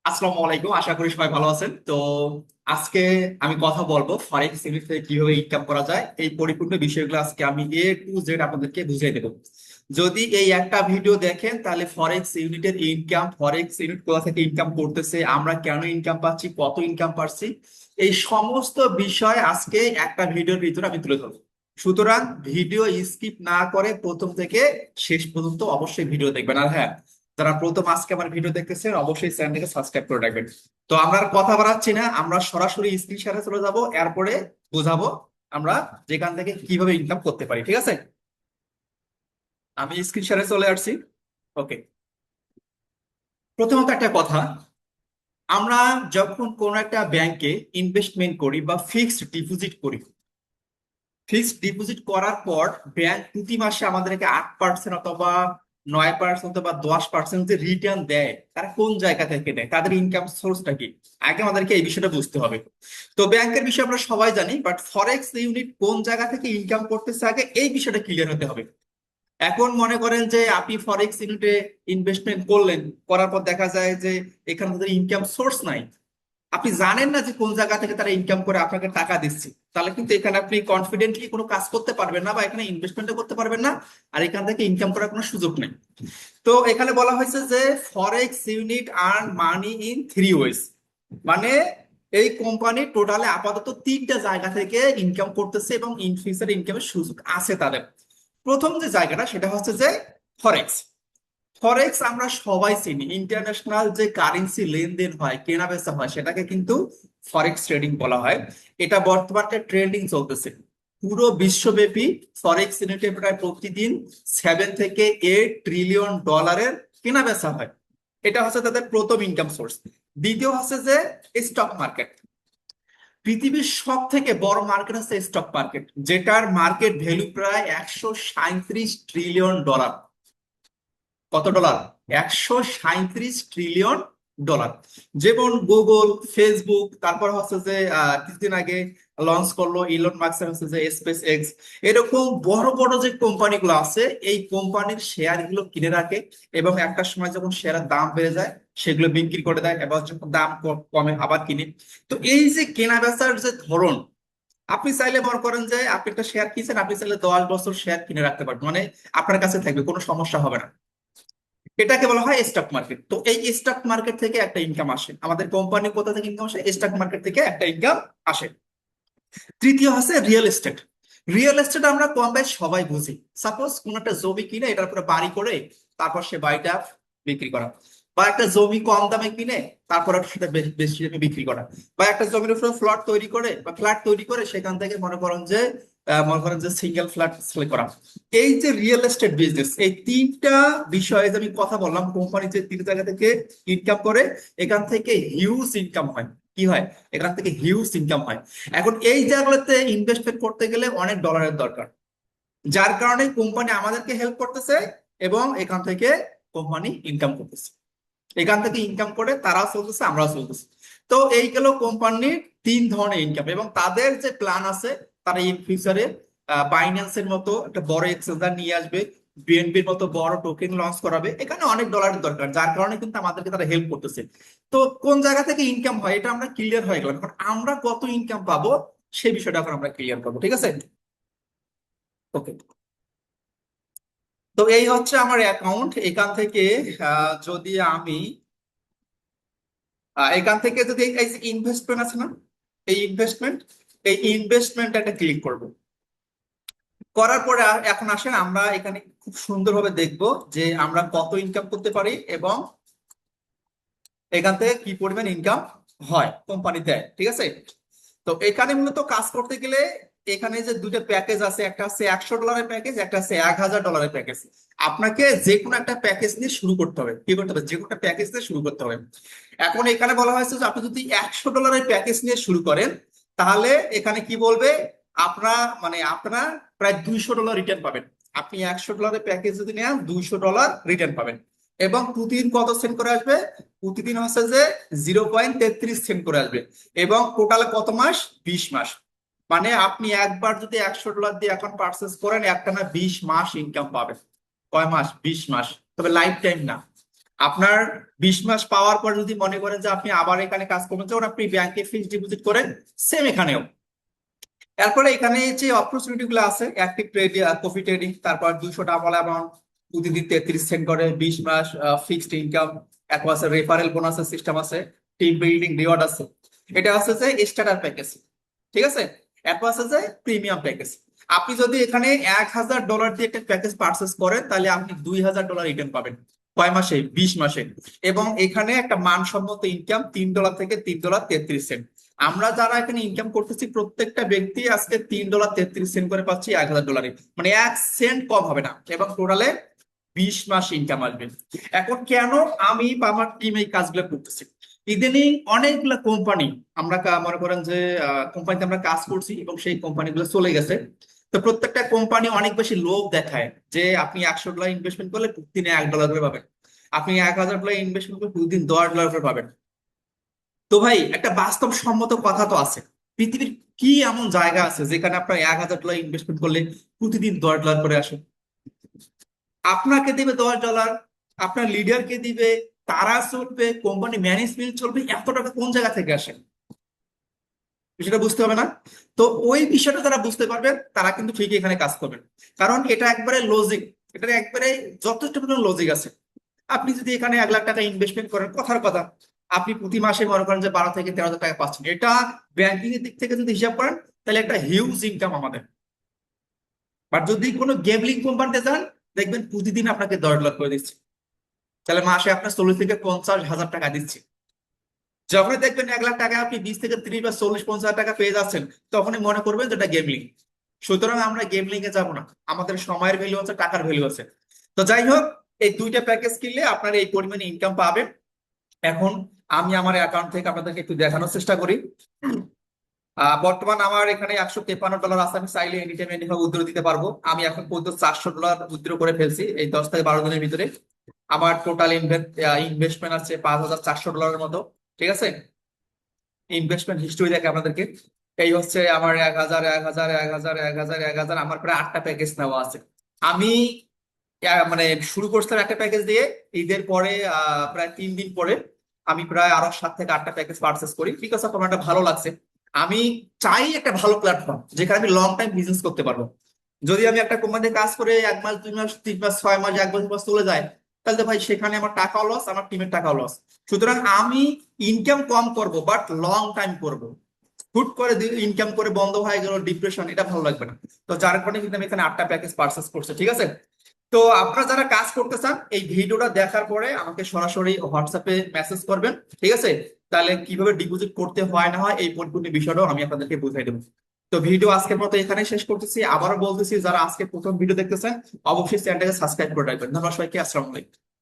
আসসালামু আলাইকুম, আশা করি সবাই ভালো আছেন। তো আজকে আমি কথা বলবো ফরেক্স ইউনিট থেকে কিভাবে ইনকাম করা যায়, এই পরিপূর্ণ বিষয়গুলো আজকে আমি A to Z আপনাদেরকে বুঝিয়ে দেবো। যদি এই একটা ভিডিও দেখেন তাহলে ফরেক্স ইউনিটের ইনকাম, ফরেক্স ইউনিট কোথা থেকে ইনকাম করতেছে, আমরা কেন ইনকাম পাচ্ছি, কত ইনকাম পাচ্ছি, এই সমস্ত বিষয় আজকে একটা ভিডিওর ভিতরে আমি তুলে ধরবো। সুতরাং ভিডিও স্কিপ না করে প্রথম থেকে শেষ পর্যন্ত অবশ্যই ভিডিও দেখবেন। আর হ্যাঁ, যারা প্রথম আজকে আমার ভিডিও দেখতেছেন অবশ্যই চ্যানেলটাকে সাবস্ক্রাইব করে রাখবেন। তো আমরা আর কথা বাড়াচ্ছি না, আমরা সরাসরি স্ক্রিন শেয়ারে চলে যাব, এরপরে বুঝাবো আমরা যেখান থেকে কিভাবে ইনকাম করতে পারি। ঠিক আছে, আমি স্ক্রিন শেয়ারে চলে আসছি। ওকে, প্রথমত একটা কথা, আমরা যখন কোনো একটা ব্যাংকে ইনভেস্টমেন্ট করি বা ফিক্সড ডিপোজিট করি, ফিক্সড ডিপোজিট করার পর ব্যাংক প্রতি মাসে আমাদেরকে 8% অথবা 9% অথবা 10% যে রিটার্ন দেয়, তারা কোন জায়গা থেকে দেয়, তাদের ইনকাম সোর্সটা কি, আগে আমাদেরকে এই বিষয়টা বুঝতে হবে। তো ব্যাংকের বিষয়ে আমরা সবাই জানি, বাট ফরেক্স ইউনিট কোন জায়গা থেকে ইনকাম করতেছে আগে এই বিষয়টা ক্লিয়ার হতে হবে। এখন মনে করেন যে আপনি ফরেক্স ইউনিটে ইনভেস্টমেন্ট করলেন, করার পর দেখা যায় যে এখানে তাদের ইনকাম সোর্স নাই, আপনি জানেন না যে কোন জায়গা থেকে তারা ইনকাম করে আপনাকে টাকা দিচ্ছে, তাহলে কিন্তু এখানে আপনি কনফিডেন্টলি কোনো কাজ করতে পারবেন না বা এখানে ইনভেস্টমেন্টও করতে পারবেন না, আর এখান থেকে ইনকাম করার কোনো সুযোগ নেই। তো এখানে বলা হয়েছে যে forex unit earn money in 3 ways, মানে এই কোম্পানি টোটালে আপাতত 3টা জায়গা থেকে ইনকাম করতেছে এবং ইন ফিউচার ইনকামের সুযোগ আছে তাদের। প্রথম যে জায়গাটা সেটা হচ্ছে যে ফরেক্স। ফরেক্স আমরা সবাই চিনি, ইন্টারন্যাশনাল যে কারেন্সি লেনদেন হয়, কেনা বেচা হয়, সেটাকে কিন্তু ফরেক্স ট্রেডিং বলা হয়। এটা বর্তমানে ট্রেন্ডিং চলতেছে পুরো বিশ্বব্যাপী। ফরেক্স ইউনিটে প্রায় প্রতিদিন 7 থেকে 8 ট্রিলিয়ন ডলারের কেনা বেচা হয়। এটা হচ্ছে তাদের প্রথম ইনকাম সোর্স। দ্বিতীয় হচ্ছে যে স্টক মার্কেট। পৃথিবীর সব থেকে বড় মার্কেট হচ্ছে স্টক মার্কেট, যেটার মার্কেট ভ্যালু প্রায় 137 ট্রিলিয়ন ডলার। কত ডলার? 137 trillion dollar. যেমন গুগল, ফেসবুক, তারপর হচ্ছে যে কিছুদিন আগে লঞ্চ করলো ইলন মাস্কের হচ্ছে যে স্পেস এক্স, এরকম বড় বড় যে কোম্পানিগুলো আছে এই কোম্পানির শেয়ার গুলো কিনে রাখে, এবং একটা সময় যখন শেয়ারের দাম বেড়ে যায় সেগুলো বিক্রি করে দেয়, এবার যখন দাম কমে আবার কিনে। তো এই যে কেনা বেচার যে ধরন, আপনি চাইলে মনে করেন যে আপনি একটা শেয়ার কিনছেন, আপনি চাইলে 10 বছর শেয়ার কিনে রাখতে পারবেন, মানে আপনার কাছে থাকবে, কোনো সমস্যা হবে না। এটাকে বলা হয় স্টক মার্কেট। তো এই স্টক মার্কেট থেকে একটা ইনকাম আসে, আমাদের কোম্পানি কোথা থেকে ইনকাম আসে? স্টক মার্কেট থেকে একটা ইনকাম আসে। তৃতীয় হচ্ছে রিয়েল এস্টেট। রিয়েল এস্টেট আমরা কম বেশ সবাই বুঝি, সাপোজ কোন একটা জমি কিনে এটার উপরে বাড়ি করে তারপর সে বাড়িটা বিক্রি করা, বা একটা জমি কম দামে কিনে তারপর সেটা বেশি দামে বিক্রি করা, বা একটা জমির উপরে ফ্ল্যাট তৈরি করে বা ফ্ল্যাট তৈরি করে সেখান থেকে মনে করেন যে সিঙ্গেল ফ্ল্যাট সেল করা। এই যে রিয়েল এস্টেট বিজনেস, এই 3টা বিষয়ে যে আমি কথা বললাম, কোম্পানি যে 3 জায়গা থেকে ইনকাম করে, এখান থেকে হিউজ ইনকাম হয়। কি হয়? এখান থেকে হিউজ ইনকাম হয়। এখন এই জায়গাগুলোতে ইনভেস্টমেন্ট করতে গেলে অনেক ডলারের দরকার, যার কারণে কোম্পানি আমাদেরকে হেল্প করতেছে এবং এখান থেকে কোম্পানি ইনকাম করতেছে। এখান থেকে ইনকাম করে তারাও চলতেছে, আমরাও চলতেছি। তো এই গেল কোম্পানির 3 ধরনের ইনকাম, এবং তাদের যে প্ল্যান আছে, তারা ইন ফিউচারে বাইন্যান্সের মতো একটা বড় এক্সচেঞ্জার নিয়ে আসবে, বিএনপির মতো বড় টোকেন লঞ্চ করাবে, এখানে অনেক ডলারের দরকার, যার কারণে কিন্তু আমাদেরকে তারা হেল্প করতেছে। তো কোন জায়গা থেকে ইনকাম হয় এটা আমরা ক্লিয়ার হয়ে গেলাম, এখন আমরা কত ইনকাম পাবো সেই বিষয়টা এখন আমরা ক্লিয়ার করবো। ঠিক আছে, ওকে। তো এই হচ্ছে আমার অ্যাকাউন্ট। এখান থেকে যদি আমি এখান থেকে যদি এই যে ইনভেস্টমেন্ট আছে না, এই ইনভেস্টমেন্ট, এই ইনভেস্টমেন্ট একটা ক্লিক করব। করার পরে এখন আসেন আমরা এখানে খুব সুন্দরভাবে দেখব যে আমরা কত ইনকাম করতে পারি এবং এখান থেকে কি পরিমাণ ইনকাম হয় কোম্পানি দেয়। ঠিক আছে, তো এখানে মূলত কাজ করতে গেলে এখানে যে দুটো প্যাকেজ আছে, একটা হচ্ছে $100 প্যাকেজ, একটা হচ্ছে $1000 প্যাকেজ। আপনাকে যে কোনো একটা প্যাকেজ নিয়ে শুরু করতে হবে। কি করতে হবে? যে কোনো একটা প্যাকেজ দিয়ে শুরু করতে হবে। এখন এখানে বলা হয়েছে যে আপনি যদি $100 প্যাকেজ নিয়ে শুরু করেন, তাহলে এখানে কি বলবে, আপনার প্রায় $200 রিটার্ন পাবেন। আপনি $100 প্যাকেজ যদি নেন $200 রিটার্ন পাবেন, এবং প্রতিদিন কত সেন্ট করে আসবে? প্রতিদিন হচ্ছে যে 0.33 সেন্ট করে আসবে, এবং টোটাল কত মাস? 20 মাস। মানে আপনি একবার যদি $100 দিয়ে এখন পার্চেস করেন, একটানা 20 মাস ইনকাম পাবেন। কয় মাস? 20 মাস, তবে লাইফ টাইম না। আপনার 20 মাস পাওয়ার পর যদি মনে করেন যে আপনি আবার এখানে কাজ করবেন, তখন আপনি ব্যাংকে ফিক্সড ডিপোজিট করেন, সেম এখানেও। এরপরে এখানে যে অপরচুনিটি গুলো আছে, অ্যাক্টিভ ট্রেডিং, কপি ট্রেডিং, তারপর 200 টাকা অ্যামাউন্ট, প্রতিদিন 33 সেন্ট করে, 20 মাস ফিক্সড ইনকাম, 1 মাসের রেফারেল বোনাসের সিস্টেম আছে, টিম বিল্ডিং রিওয়ার্ড আছে। এটা হচ্ছে যে স্টার্টার প্যাকেজ, ঠিক আছে। এরপর আছে যে প্রিমিয়াম প্যাকেজ। আপনি যদি এখানে $1000 দিয়ে একটা প্যাকেজ পারচেস করেন, তাহলে আপনি $2000 রিটার্ন পাবেন। কয় মাসে? 20 মাসে। এবং এখানে একটা মানসম্মত ইনকাম $3 থেকে $3.33। আমরা যারা এখানে ইনকাম করতেছি প্রত্যেকটা ব্যক্তি আজকে $3.33 করে পাচ্ছি $1000, মানে 1 সেন্ট কম হবে না, এবং টোটালে 20 মাস ইনকাম আসবে। এখন কেন আমি বা আমার টিম এই কাজগুলো করতেছি? ইদানিং অনেকগুলো কোম্পানি, আমরা মনে করেন যে কোম্পানিতে আমরা কাজ করছি এবং সেই কোম্পানিগুলো চলে গেছে। তো প্রত্যেকটা কোম্পানি অনেক বেশি লোভ দেখায় যে আপনি $100 ইনভেস্টমেন্ট করলে প্রতিদিনে $1 করে পাবেন, আপনি $1000 ইনভেস্টমেন্ট করলে প্রতিদিন $10 করে পাবেন। তো ভাই, একটা বাস্তবসম্মত কথা তো আছে। পৃথিবীর কি এমন জায়গা আছে যেখানে আপনার $1000 ইনভেস্টমেন্ট করলে প্রতিদিন $10 করে আসে? আপনাকে দেবে $10, আপনার লিডারকে দিবে, তারা চলবে, কোম্পানি ম্যানেজমেন্ট চলবে, এত টাকা কোন জায়গা থেকে আসে? সেটা বুঝতে হবে না? তো ওই বিষয়টা যারা বুঝতে পারবেন তারা কিন্তু ঠিকই এখানে কাজ করবেন, কারণ এটা একবারে লজিক, এটা একবারে যথেষ্ট পরিমাণ লজিক আছে। আপনি যদি এখানে 1 লাখ টাকা ইনভেস্টমেন্ট করেন, কথার কথা, আপনি প্রতি মাসে মনে করেন যে 12 থেকে 13 হাজার টাকা পাচ্ছেন, এটা ব্যাংকিং এর দিক থেকে যদি হিসাব করেন তাহলে একটা হিউজ ইনকাম আমাদের। বাট যদি কোনো গেমলিং কোম্পানিতে যান, দেখবেন প্রতিদিন আপনাকে $10 করে দিচ্ছে, তাহলে মাসে আপনার 40 থেকে 50 হাজার টাকা দিচ্ছে। যখনই দেখবেন 1 লাখ টাকা আপনি 20 থেকে 30 বা 40 50 হাজার টাকা পেয়ে যাচ্ছেন, তখনই মনে করবেন যে এটা গেমলিং। সুতরাং আমরা গেমলিং এ যাব না, আমাদের সময়ের ভ্যালু আছে, টাকার ভ্যালু আছে। তো যাই হোক, এই দুইটা প্যাকেজ কিনলে আপনারা এই পরিমাণে ইনকাম পাবেন। এখন আমি আমার অ্যাকাউন্ট থেকে আপনাদেরকে একটু দেখানোর চেষ্টা করি। বর্তমান আমার এখানে $153 আছে, আমি চাইলে এনি টাইম এনি উইথড্র দিতে পারবো। আমি এখন পর্যন্ত $400 উইথড্র করে ফেলছি এই 10 থেকে 12 দিনের ভিতরে। আমার টোটাল ইনভেস্টমেন্ট আছে $5400 মতো, ঠিক আছে। ইনভেস্টমেন্ট হিস্ট্রি দেখে আপনাদেরকে, এই হচ্ছে আমার 1000 1000 1000 1000 1000, আমার প্রায় 8টা প্যাকেজ নেওয়া আছে। আমি মানে শুরু করছিলাম একটা প্যাকেজ দিয়ে, ঈদের পরে প্রায় 3 দিন পরে আমি প্রায় আরো 7 থেকে 8টা প্যাকেজ পারচেস করি, বিকজ অফ আমার একটা ভালো লাগছে। আমি চাই একটা ভালো প্ল্যাটফর্ম যেখানে আমি লং টাইম বিজনেস করতে পারবো। যদি আমি একটা কোম্পানিতে কাজ করে 1 মাস 2 মাস 3 মাস 6 মাস 1 বছর চলে যায়, তাহলে তো ভাই সেখানে আমার টাকাও লস, আমার টিমের টাকাও লস। সুতরাং আমি ইনকাম কম করব বাট লং টাইম করব। হুট করে ইনকাম করে বন্ধ হয়ে গেল, ডিপ্রেশন, এটা ভালো লাগবে না। তো যার কারণে কিন্তু আমি এখানে 8টা প্যাকেজ পারচেস করছি, ঠিক আছে। তো আপনারা যারা কাজ করতে চান, এই ভিডিওটা দেখার পরে আমাকে সরাসরি হোয়াটসঅ্যাপে মেসেজ করবেন, ঠিক আছে। তাহলে কিভাবে ডিপোজিট করতে হয় না হয় এই পরিপূর্ণ বিষয়টাও আমি আপনাদেরকে বুঝাই দেবো। তো ভিডিও আজকের মতো এখানে শেষ করতেছি। আবারও বলতেছি, যারা আজকে প্রথম ভিডিও দেখতেছেন অবশ্যই চ্যানেলটাকে সাবস্ক্রাইব করে রাখবেন। ধন্যবাদ সবাইকে, আসসালামু আলাইকুম।